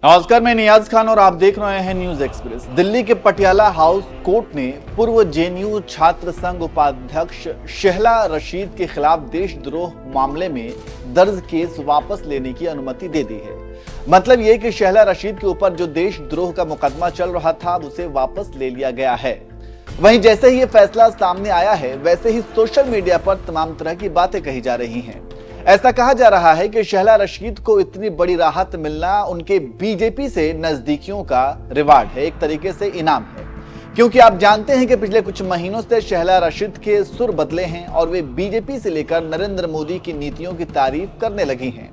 नमस्कार, मैं नियाज खान और आप देख रहे हैं न्यूज एक्सप्रेस। दिल्ली के पटियाला हाउस कोर्ट ने पूर्व जेएनयू छात्र संघ उपाध्यक्ष शेहला रशीद के खिलाफ देशद्रोह मामले में दर्ज केस वापस लेने की अनुमति दे दी है। मतलब ये कि शेहला रशीद के ऊपर जो देशद्रोह का मुकदमा चल रहा था उसे वापस ले लिया गया है। वहीं जैसे ही ये फैसला सामने आया है वैसे ही सोशल मीडिया पर तमाम तरह की बातें कही जा रही हैं। ऐसा कहा जा रहा है कि शेहला रशीद को इतनी बड़ी राहत मिलना उनके बीजेपी से नजदीकियों का रिवार्ड है, एक तरीके से इनाम है। क्योंकि आप जानते हैं कि पिछले कुछ महीनों से शेहला रशीद के सुर बदले हैं और वे बीजेपी से लेकर नरेंद्र मोदी की नीतियों की तारीफ करने लगी हैं।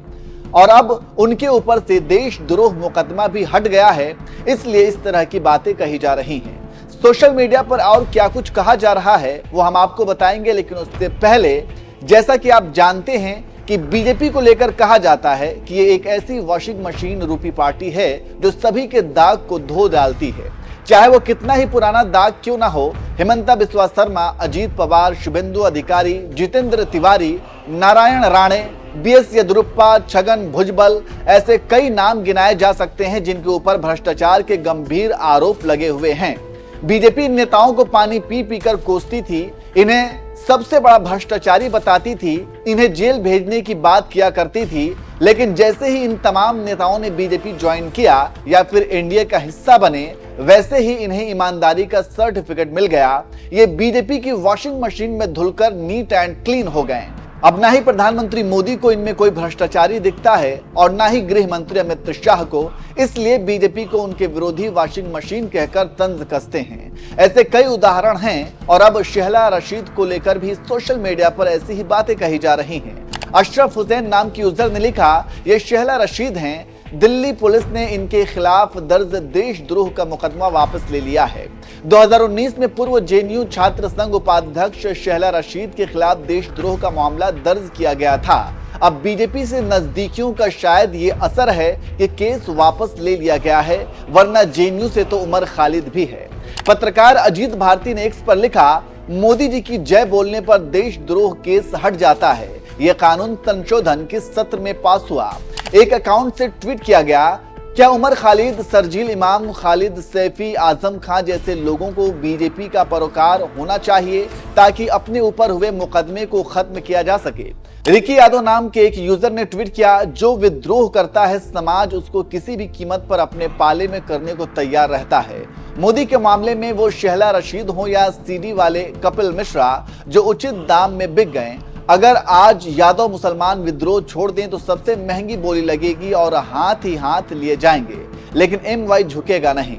और अब उनके ऊपर से देशद्रोह मुकदमा भी हट गया है, इसलिए इस तरह की बातें कही जा रही हैं। सोशल मीडिया पर और क्या कुछ कहा जा रहा है वो हम आपको बताएंगे, लेकिन उससे पहले जैसा कि आप जानते हैं कि बीजेपी को लेकर कहा जाता है कि ये एक ऐसी वॉशिंग मशीन रूपी पार्टी है जो सभी के दाग को धो डालती है, चाहे वो कितना ही पुराना दाग क्यों ना हो। हिमंता बिस्वा शर्मा, अजीत पवार, शुभेंदु अधिकारी, जितेंद्र तिवारी, नारायण राणे, बीएस येदियुरप्पा, छगन भुजबल, ऐसे कई नाम गिनाए जा सकते हैं जिनके ऊपर भ्रष्टाचार के गंभीर आरोप लगे हुए हैं। बीजेपी इन नेताओं को पानी पी पी कर कोसती थी, इन्हें सबसे बड़ा भ्रष्टाचारी बताती थी, इन्हें जेल भेजने की बात किया करती थी। लेकिन जैसे ही इन तमाम नेताओं ने बीजेपी ज्वाइन किया या फिर एनडीए का हिस्सा बने, वैसे ही इन्हें ईमानदारी का सर्टिफिकेट मिल गया। ये बीजेपी की वॉशिंग मशीन में धुलकर नीट एंड क्लीन हो गए। अब ना ही प्रधानमंत्री मोदी को इनमें कोई भ्रष्टाचारी दिखता है और ना ही गृह मंत्री अमित शाह को, इसलिए बीजेपी को उनके विरोधी वॉशिंग मशीन कहकर तंज कसते हैं। ऐसे कई उदाहरण हैं और अब शेहला रशीद को लेकर भी सोशल मीडिया पर ऐसी ही बातें कही जा रही हैं। अशरफ हुसैन नाम की यूजर ने लिखा, ये शेहला रशीद हैं, दिल्ली पुलिस ने इनके खिलाफ दर्ज देशद्रोह का मुकदमा वापस ले लिया है। 2019 में पूर्व जेएनयू छात्र संघ उपाध्यक्ष शेहला रशीद के खिलाफ देशद्रोह का मामला दर्ज किया गया था। अब बीजेपी से नजदीकियों का शायद ये असर है कि केस वापस ले लिया गया है, वरना जेएनयू से तो उमर खालिद भी है। पत्रकार अजीत भारती ने एक्स पर लिखा, मोदी जी की जय बोलने पर देशद्रोह केस हट जाता है। यह कानून संशोधन किस सत्र में पास हुआ? एक अकाउंट से ट्वीट किया गया, क्या उमर खालिद, सरजील इमाम, खालिद सैफी, आजम खान जैसे लोगों को बीजेपी का पैरोकार होना चाहिए ताकि अपने ऊपर हुए मुकदमे को खत्म किया जा सके। रिकी यादव नाम के एक यूजर ने ट्वीट किया, जो विद्रोह करता है समाज उसको किसी भी कीमत पर अपने पाले में करने को तैयार रहता है। मोदी के मामले में वो शेहला रशीद हो या सीडी वाले कपिल मिश्रा जो उचित दाम में बिक गए। अगर आज यादव मुसलमान विद्रोह छोड़ दें तो सबसे महंगी बोली लगेगी और हाथ ही हाथ लिए जाएंगे, लेकिन एमवाई झुकेगा नहीं।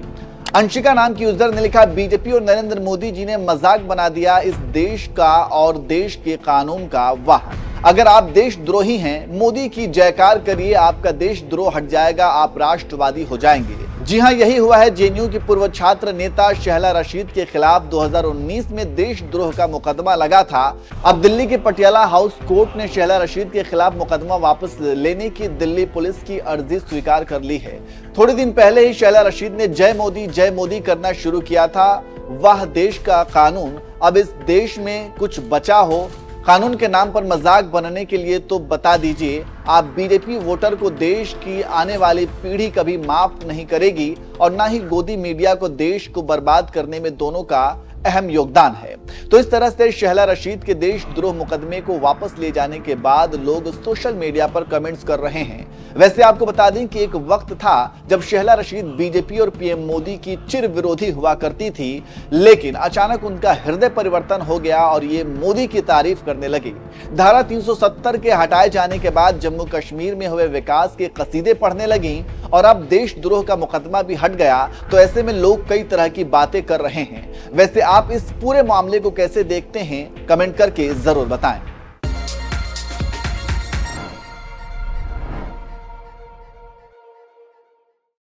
अंशिका नाम की यूजर ने लिखा, बीजेपी और नरेंद्र मोदी जी ने मजाक बना दिया इस देश का और देश के कानून का। वाह, अगर आप देशद्रोही हैं, मोदी की जयकार करिए, आपका देशद्रोह हट जाएगा, आप राष्ट्रवादी हो जाएंगे। जी हां, यही हुआ है। जेएनयू की पूर्व छात्र नेता शेहला रशीद के खिलाफ 2019 में देशद्रोह का मुकदमा लगा था। अब दिल्ली के पटियाला हाउस कोर्ट ने शेहला रशीद के खिलाफ मुकदमा वापस लेने की दिल्ली पुलिस की अर्जी स्वीकार कर ली है। थोड़े दिन पहले ही शेहला रशीद ने जय मोदी करना शुरू किया था। वाह देश का कानून, अब इस देश में कुछ बचा हो कानून के नाम पर मजाक बनने के लिए तो बता दीजिए। आप बीजेपी वोटर को देश की आने वाली पीढ़ी कभी माफ नहीं करेगी और ना ही गोदी मीडिया को देश को बर्बाद करने में दोनों का अहम योगदान है। तो इस तरह से शेहला रशीद के देशद्रोह मुकदमे को वापस ले जाने के बाद लोग सोशल मीडिया पर कमेंट्स कर रहे हैं। वैसे आपको बता दें कि एक वक्त था जब शेहला रशीद बीजेपी और पीएम मोदी की चिर विरोधी हुआ करती थी, लेकिन अचानक उनका हृदय परिवर्तन हो गया और ये मोदी की तारीफ करने लगी। धारा 370 के हटाए जाने के बाद जम्मू कश्मीर में हुए विकास के कसीदे पढ़ने लगी और अब देशद्रोह का मुकदमा भी हट गया। तो ऐसे में लोग कई तरह की बातें कर रहे हैं। वैसे आप इस पूरे मामले को कैसे देखते हैं, कमेंट करके जरूर बताएं।